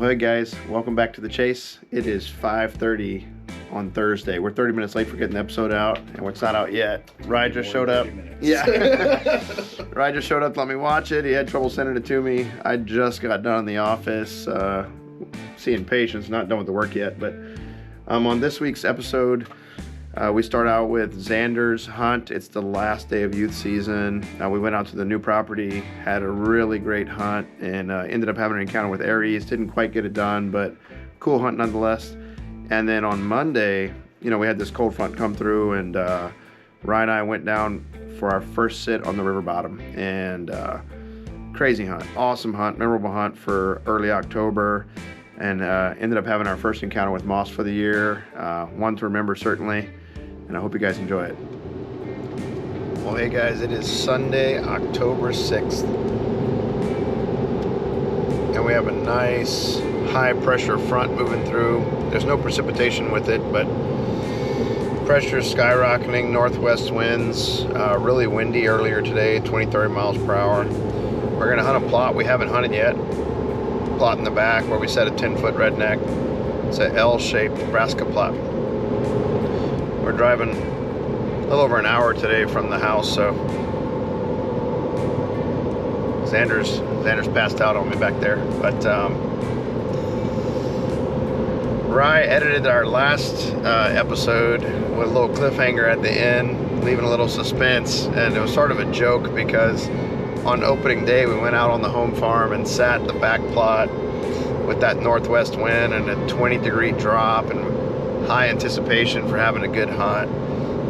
Well, hey guys, welcome back to the chase. It is 5:30 on Thursday. We're 30 minutes late for getting the episode out, and it's not out yet. Ryan just showed up. Yeah. Ryan just showed up to let me watch it. He had trouble sending it to me. I just got done in the office, seeing patients, not done with the work yet. But on this week's episode, we start out with Xander's hunt. It's the last day of youth season. We went out to the new property, had a really great hunt, and ended up having an encounter with Aries. Didn't quite get it done, but cool hunt nonetheless. And then on Monday, we had this cold front come through, and Ryan and I went down for our first sit on the river bottom. And crazy hunt, awesome hunt, memorable hunt for early October. And ended up having our first encounter with moss for the year. One to remember, certainly. And I hope you guys enjoy it. Well, hey guys, it is Sunday, October 6th. And we have a nice high pressure front moving through. There's no precipitation with it, but pressure is skyrocketing, northwest winds, really windy earlier today, 20-30 miles per hour. We're gonna hunt a plot we haven't hunted yet. Plot in the back where we set a 10-foot redneck. It's an L-shaped Nebraska plot. We're driving a little over an hour today from the house, so Xander's passed out on me back there. But Rye edited our last episode with a little cliffhanger at the end, leaving a little suspense, and it was sort of a joke because on opening day we went out on the home farm and sat in the back plot with that northwest wind and a 20-degree drop and high anticipation for having a good hunt,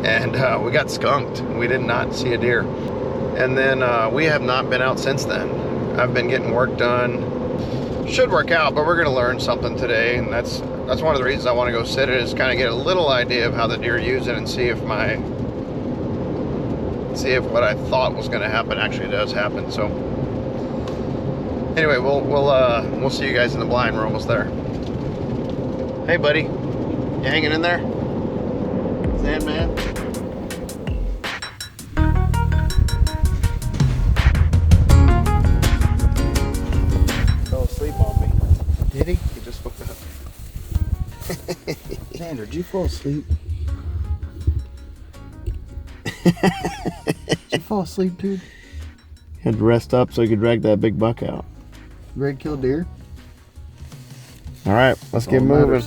and we got skunked. We did not see a deer, and then we have not been out since then. I've been getting work done. Should work out, but we're gonna learn something today, and that's one of the reasons I want to go sit it, is kind of get a little idea of how the deer use it and see if what I thought was going to happen actually does happen. So anyway, we'll see you guys in the blind. We're almost there. Hey buddy, you hanging in there? Sandman? Fell asleep on me. Did he? He just woke up. Xander, did you fall asleep? Did you fall asleep, dude? Had to rest up so he could drag that big buck out. You ready to kill deer? All right, let's get moving.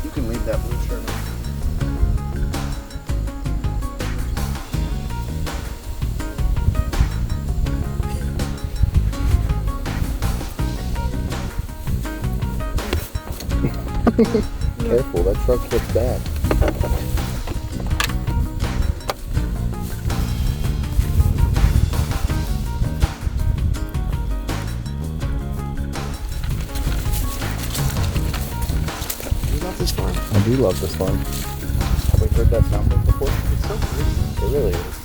You can leave that blue shirt on. Careful, that truck hits back. You love this farm? I do love this farm. Have we heard that sound before? It's so pretty. It really is.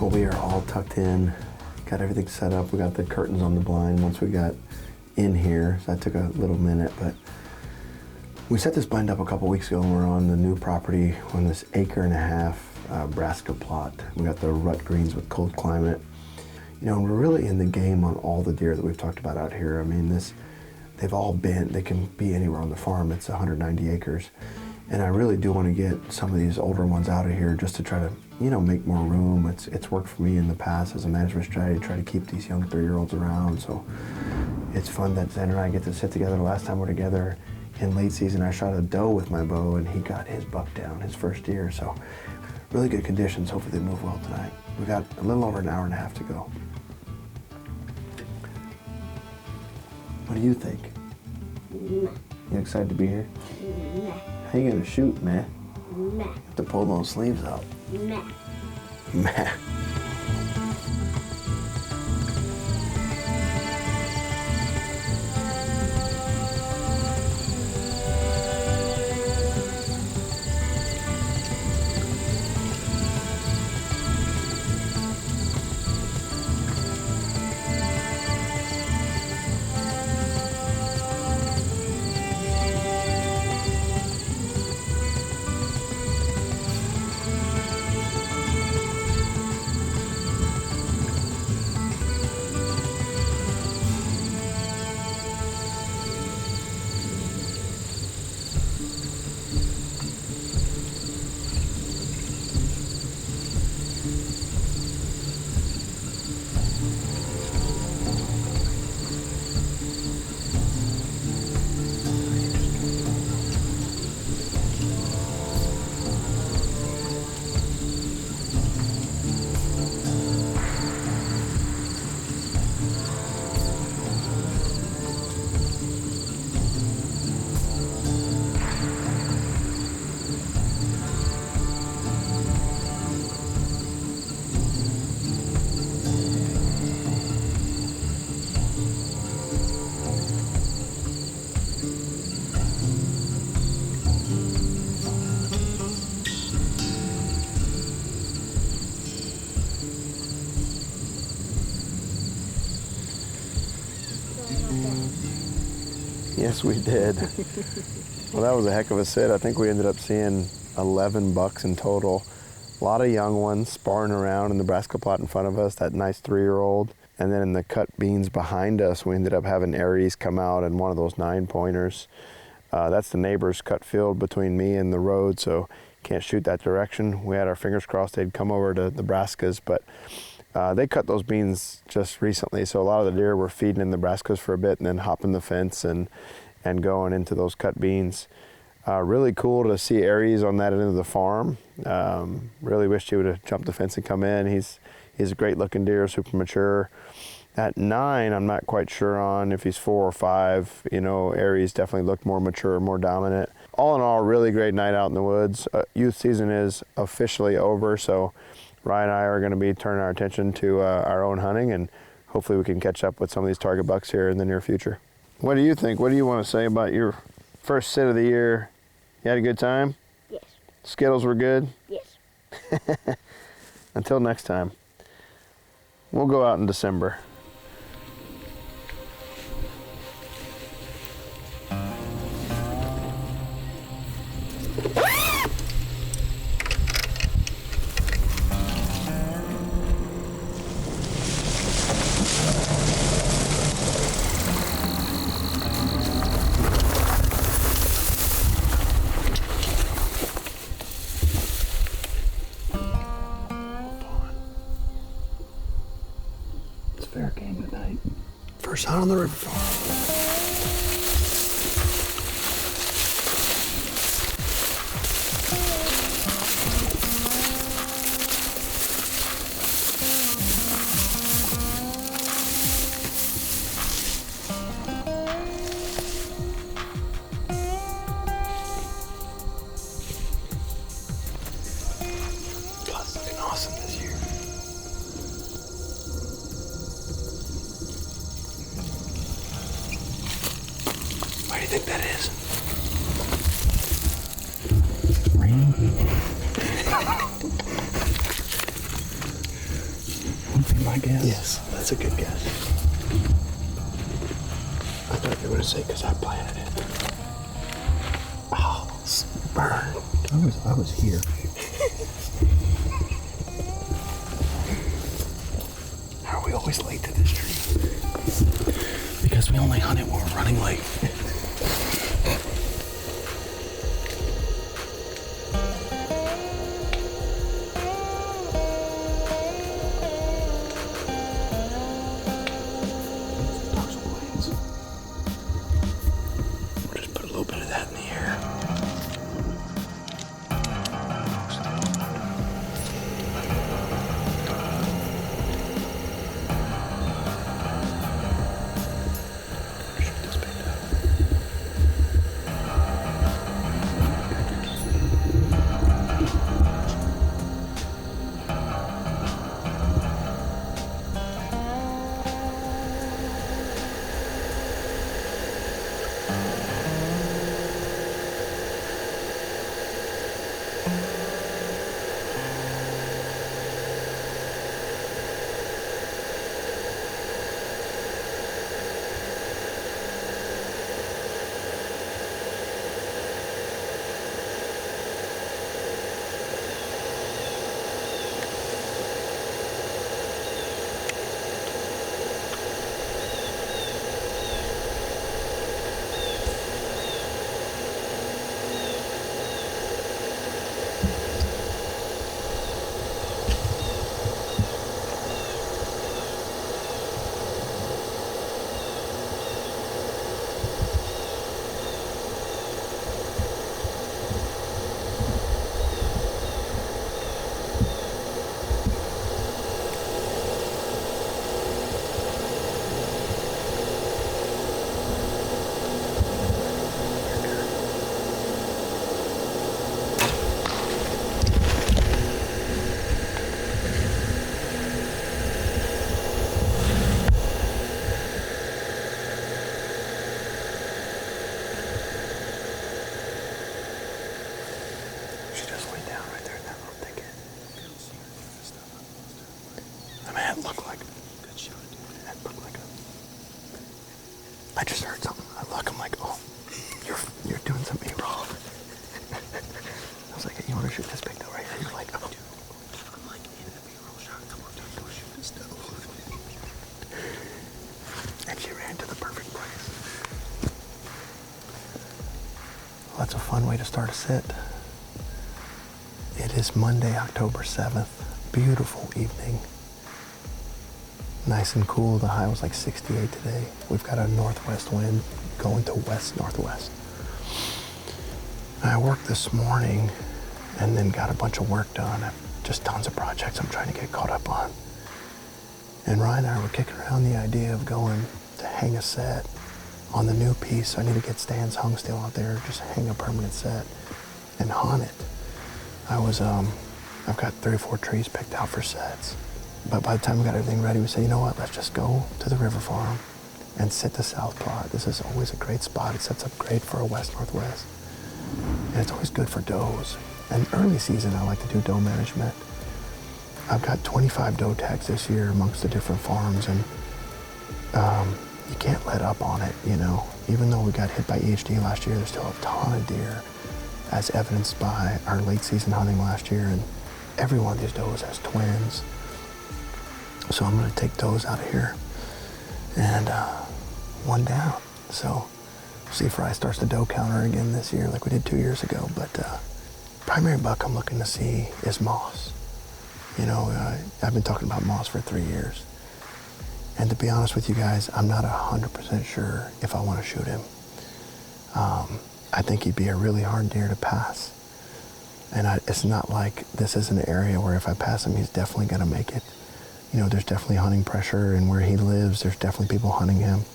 Well, we are all tucked in, got everything set up. We got the curtains on the blind once we got in here, so that took a little minute, but we set this blind up a couple weeks ago and we're on the new property on this 1.5 acre Nebraska plot. We got the rut greens with cold climate. And we're really in the game on all the deer that we've talked about out here. I mean, they can be anywhere on the farm. It's 190 acres. And I really do want to get some of these older ones out of here just to try to, make more room. It's worked for me in the past as a management strategy to try to keep these young 3-year-olds around. So it's fun that Xander and I get to sit together. The last time we're together in late season, I shot a doe with my bow and he got his buck down his first year. So really good conditions. Hopefully they move well tonight. We got a little over an hour and a half to go. What do you think? You excited to be here? How you gonna shoot, man? You have to pull those sleeves up. Meh. Yes, we did. Well, that was a heck of a sit. I think we ended up seeing 11 bucks in total. A lot of young ones sparring around in the Nebraska plot in front of us, that nice 3-year-old. And then in the cut beans behind us, we ended up having Aries come out and one of those 9-pointers. That's the neighbor's cut field between me and the road, so can't shoot that direction. We had our fingers crossed they'd come over to Nebraska's, but they cut those beans just recently, so a lot of the deer were feeding in Nebraska's for a bit and then hopping the fence and going into those cut beans. Really cool to see Aries on that end of the farm. Really wished he would have jumped the fence and come in. He's a great looking deer, super mature. At 9, I'm not quite sure on if he's 4 or 5. You know, Aries definitely looked more mature, more dominant. All in all, really great night out in the woods. Youth season is officially over, so Ryan and I are going to be turning our attention to our own hunting, and hopefully we can catch up with some of these target bucks here in the near future. What do you think? What do you want to say about your first sit of the year? You had a good time? Yes. Skittles were good? Yes. Until next time. We'll go out in December. It's fair game tonight. First hunt on the river farm. God's looking awesome this year. What do you think that is? Rain? Would be my guess. Yes, that's a good guess. I thought you were going to say because I planted it. Oh, burn. I was here. How are we always late to this tree? Because we only hunt it when we're running late. Dorsal blades. We'll just put a little bit of that in the air. Shoot this bait up. I just heard something. I look, I'm like, oh, you're doing something wrong. I was like, hey, you want to shoot this big doe right here? You're like, oh. Dude, I'm like in the B-roll shot. Come on, dude, go shoot this doe. And she ran to the perfect place. Well, that's a fun way to start a sit. It is Monday, October 7th. Beautiful evening. Nice and cool. The high was like 68 today. We've got a northwest wind going to west-northwest. I worked this morning and then got a bunch of work done. Just tons of projects I'm trying to get caught up on. And Ryan and I were kicking around the idea of going to hang a set on the new piece. I need to get stands hung still out there, just hang a permanent set and hunt it. I've got 3 or 4 trees picked out for sets. But by the time we got everything ready, we said, you know what, let's just go to the river farm and sit the south plot. This is always a great spot. It sets up great for a west-northwest. And it's always good for does. And early season, I like to do doe management. I've got 25 doe tags this year amongst the different farms, and you can't let up on it, you know. Even though we got hit by EHD last year, there's still a ton of deer, as evidenced by our late season hunting last year. And every one of these does has twins. So I'm gonna take those out of here and one down. So see if Fry starts the doe counter again this year like we did 2 years ago. But primary buck I'm looking to see is moss. You know, I've been talking about moss for 3 years. And to be honest with you guys, I'm not 100% sure if I wanna shoot him. I think he'd be a really hard deer to pass. And it's not like this is an area where if I pass him, he's definitely gonna make it. You know, there's definitely hunting pressure, and where he lives, there's definitely people hunting him.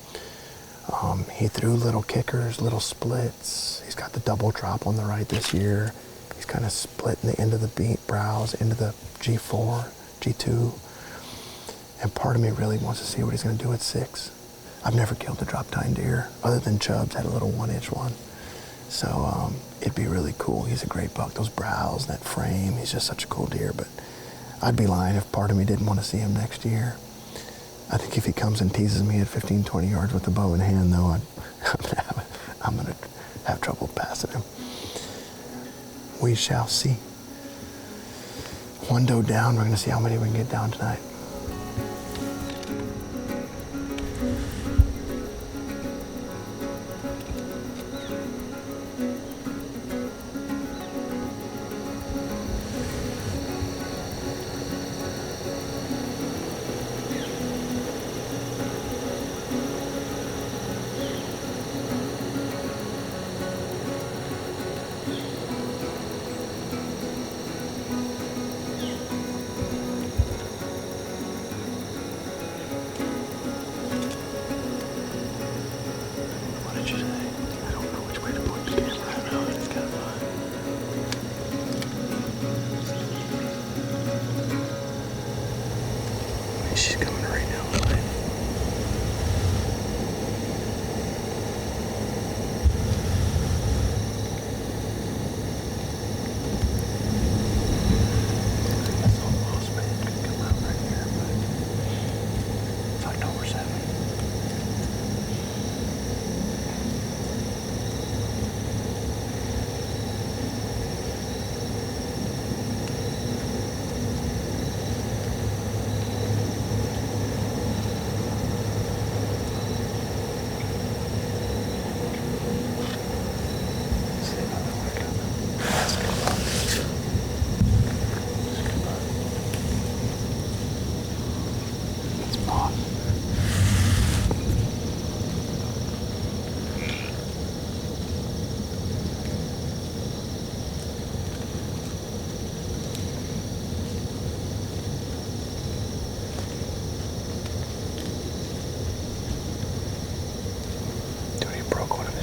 He threw little kickers, little splits. He's got the double drop on the right this year. He's kind of splitting the end of the brows into the G4, G2. And part of me really wants to see what he's going to do at 6. I've never killed a drop tine deer, other than Chubbs had a little 1-inch one. So it'd be really cool. He's a great buck. Those brows, that frame, he's just such a cool deer. But I'd be lying if part of me didn't want to see him next year. I think if he comes and teases me at 15, 20 yards with the bow in hand, though, I'm going to have trouble passing him. We shall see. One doe down. We're going to see how many we can get down tonight. She's coming right now. That's all lost, man. Could come out right here, but it's October 7th.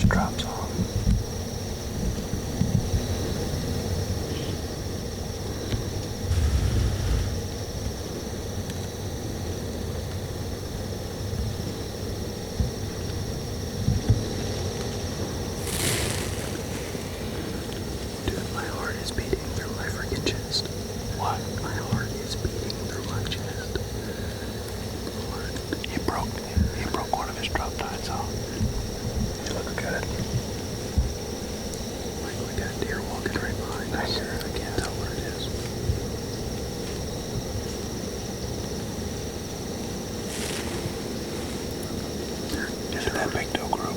Drops off. Dude, my heart is beating through my freaking chest. What? My heart is beating through my chest. He broke one of his drop tines off. looks good. Like we got deer walking right behind us. I can't tell where it is. Is it that big doe group?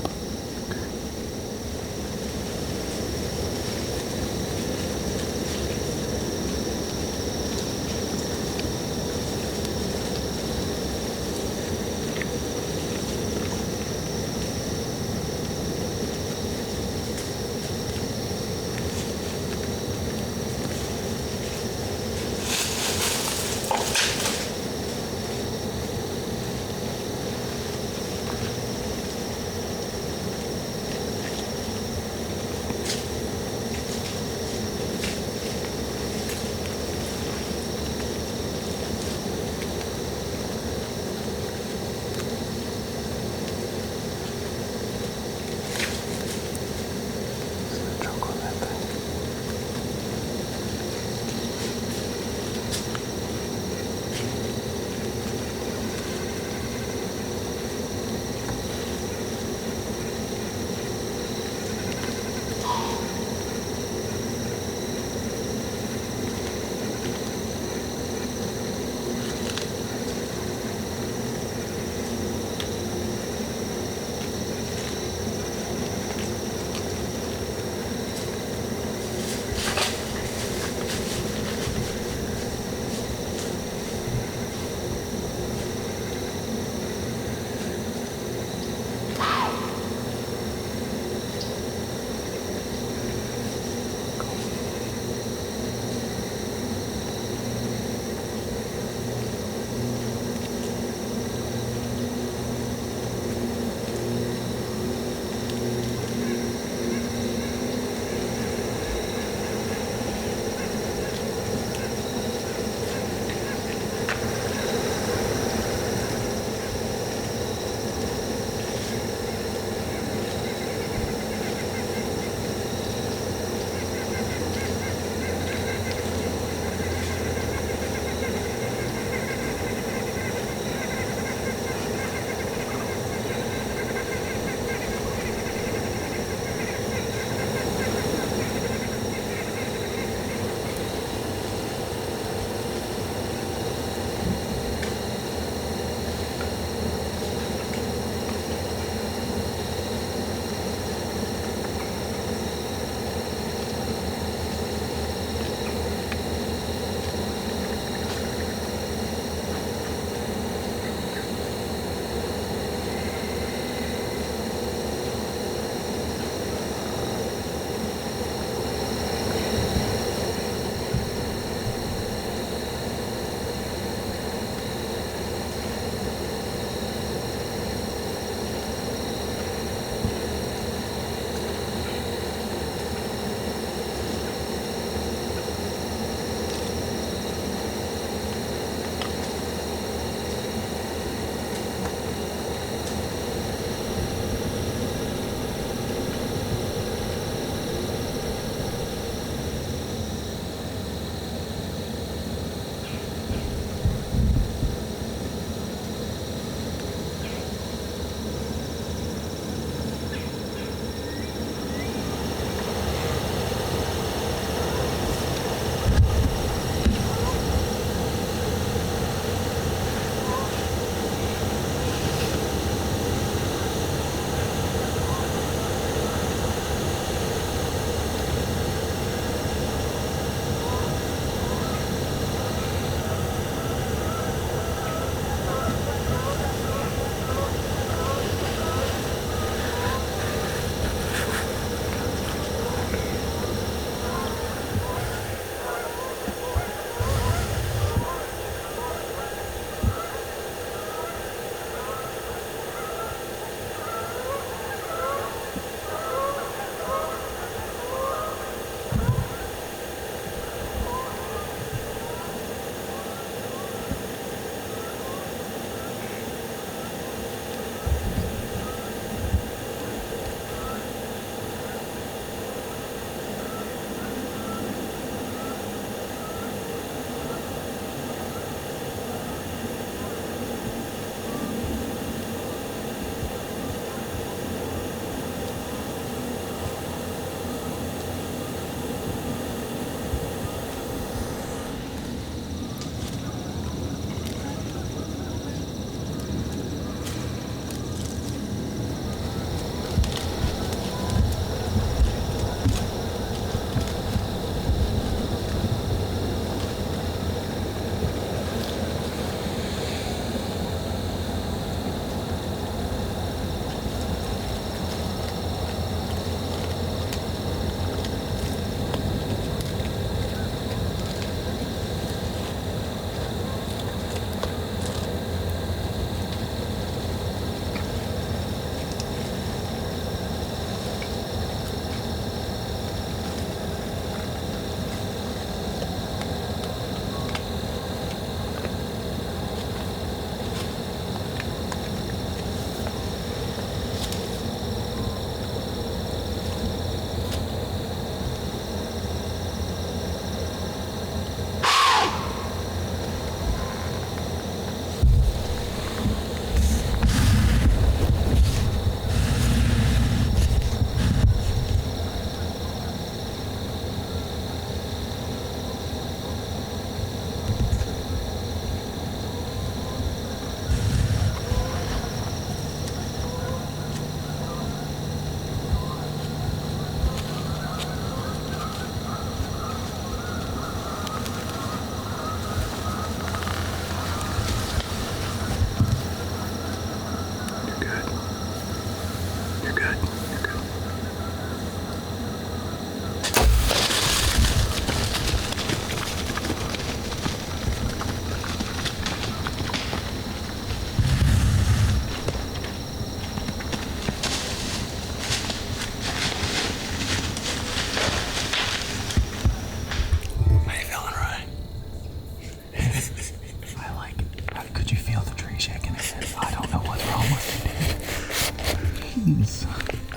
trees.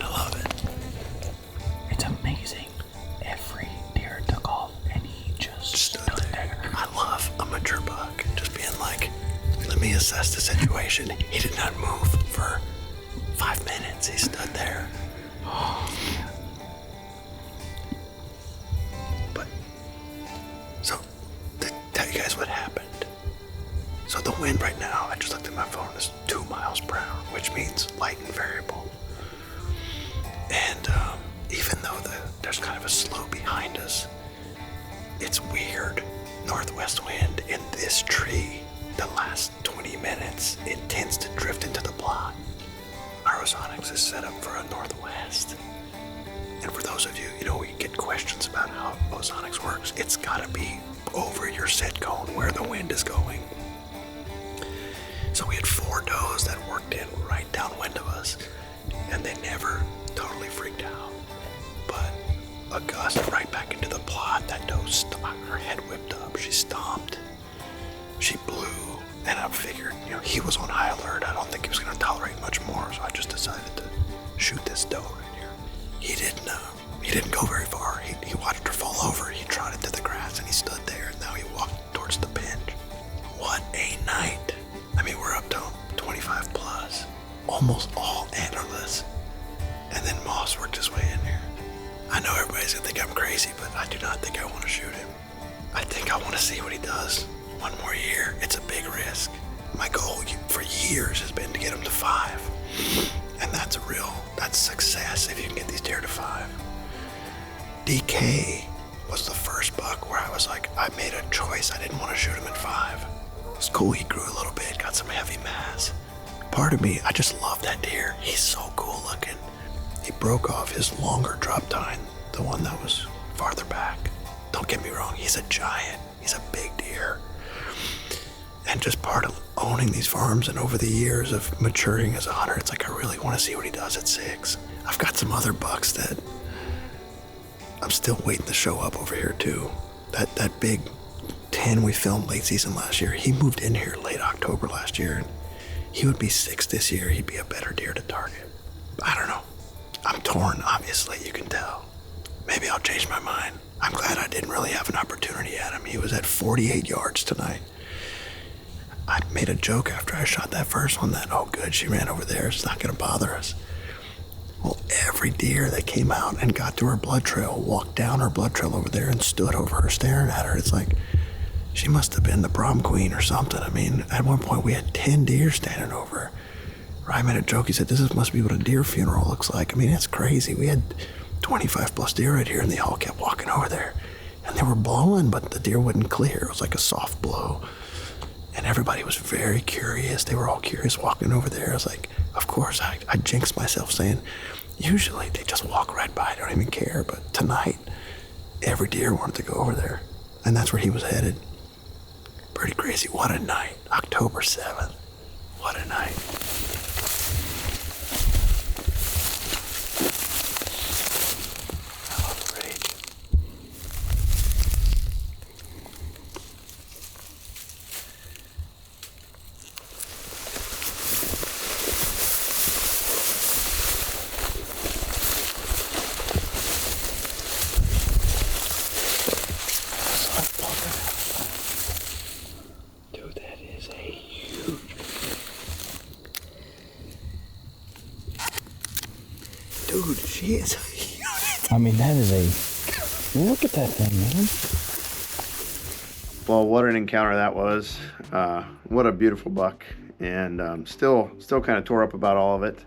I love it. It's amazing. Every deer took off and he just stood there. I love a mature buck just being like, let me assess the situation. He did not move for 5 minutes. He stood there. But, so, to tell you guys what happened. So the wind right now, I just looked at my phone, is 2 miles per hour, which means light and variable. And even though there's kind of a slope behind us, it's weird. Northwest wind in this tree, the last 20 minutes, it tends to drift into the plot. Our ozonics is set up for a northwest. And for those of you, we get questions about how ozonics works. It's gotta be over your set cone where the wind is going. So we had 4 does that worked in right downwind of us, and they never totally freaked out. But a gust right back into the plot, that doe her head whipped up, she stomped, she blew, and I figured, he was on high alert. I don't think he was gonna tolerate much more, so I just decided to shoot this doe right here. He didn't go very far. He watched her fall over, he trotted to the grass, and he stood there, and now he walked towards the pinch. What a night. I mean, we're up to 25 plus, almost all antlerless, and then Moss worked his way in here. I know everybody's gonna think I'm crazy, but I do not think I want to shoot him. I think I want to see what he does. 1 more year, it's a big risk. My goal for years has been to get him to 5, and that's success if you can get these deer to 5. DK was the first buck where I was like, I made a choice. I didn't want to shoot him at 5. It's cool, he grew a little bit, got some heavy mass. Part of me, I just love that deer. He's so cool looking. He broke off his longer drop tine, the one that was farther back. Don't get me wrong, he's a giant. He's a big deer. And just part of owning these farms and over the years of maturing as a hunter, it's like I really want to see what he does at 6. I've got some other bucks that I'm still waiting to show up over here too. That big 10 we filmed late season last year, he moved in here late October last year, and he would be 6 this year. He'd be a better deer to target. I don't know. I'm torn, obviously, you can tell. Maybe I'll change my mind. I'm glad I didn't really have an opportunity at him. He was at 48 yards tonight. I made a joke after I shot that first one that, oh good, she ran over there, it's not gonna bother us. Well, every deer that came out and got to her blood trail walked down her blood trail over there and stood over her staring at her. It's like, she must have been the prom queen or something. I mean, at one point we had 10 deer standing over her. Ryan made a joke, he said, this must be what a deer funeral looks like. I mean, it's crazy. We had 25 plus deer right here and they all kept walking over there. And they were blowing, but the deer wouldn't clear. It was like a soft blow. And everybody was very curious. They were all curious walking over there. I was like, of course, I jinxed myself saying, usually they just walk right by, I don't even care. But tonight, every deer wanted to go over there. And that's where he was headed. Pretty crazy. What a night. October 7th. What a night. I love the rage. Dude, that is a huge. Dude, she is huge. I mean, that is a... Look at that thing, man. Well, what an encounter that was. What a beautiful buck. And still kind of tore up about all of it.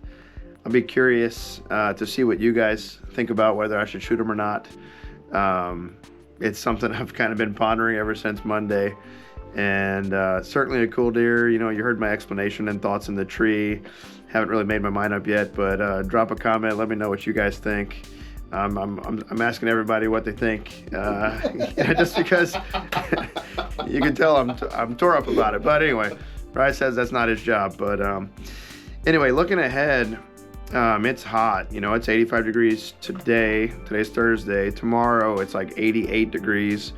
I'll be curious to see what you guys think about whether I should shoot him or not. It's something I've kind of been pondering ever since Monday. And certainly a cool deer. You heard my explanation and thoughts in the tree. Haven't really made my mind up yet, but drop a comment. Let me know what you guys think. I'm asking everybody what they think, just because you can tell I'm tore up about it. But anyway, Bryce says that's not his job. But anyway, looking ahead, it's hot. It's 85 degrees today. Today's Thursday. Tomorrow it's like 88 degrees.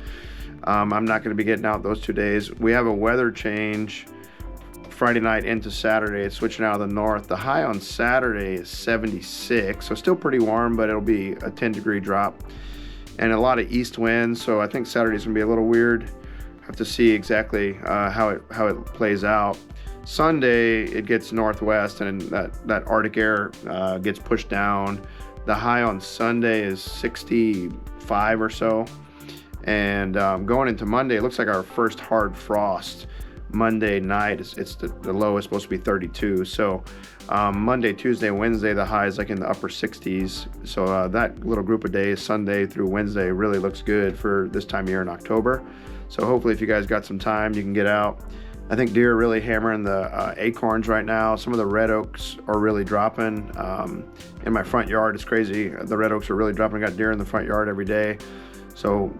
I'm not going to be getting out those 2 days. We have a weather change Friday night into Saturday. It's switching out of the north. The high on Saturday is 76, so still pretty warm, but it'll be a 10-degree drop. And a lot of east winds, so I think Saturday's gonna be a little weird. Have to see exactly how it plays out. Sunday, it gets northwest, and that Arctic air gets pushed down. The high on Sunday is 65 or so. And going into Monday, it looks like our first hard frost. Monday night, it's the low is supposed to be 32. So Monday, Tuesday, Wednesday, the high is like in the upper 60s. So that little group of days, Sunday through Wednesday, really looks good for this time of year in October. So hopefully if you guys got some time, you can get out. I think deer are really hammering the acorns right now. Some of the red oaks are really dropping. In my front yard, it's crazy. The red oaks are really dropping. I got deer in the front yard every day. So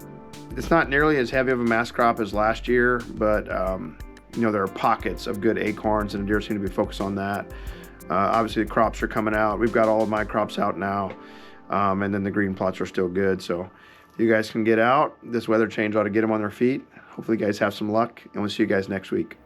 it's not nearly as heavy of a mass crop as last year, but there are pockets of good acorns, and deer seem to be focused on that. Obviously, the crops are coming out. We've got all of my crops out now, and then the green plots are still good. So if you guys can get out, this weather change ought to get them on their feet. Hopefully you guys have some luck, and we'll see you guys next week.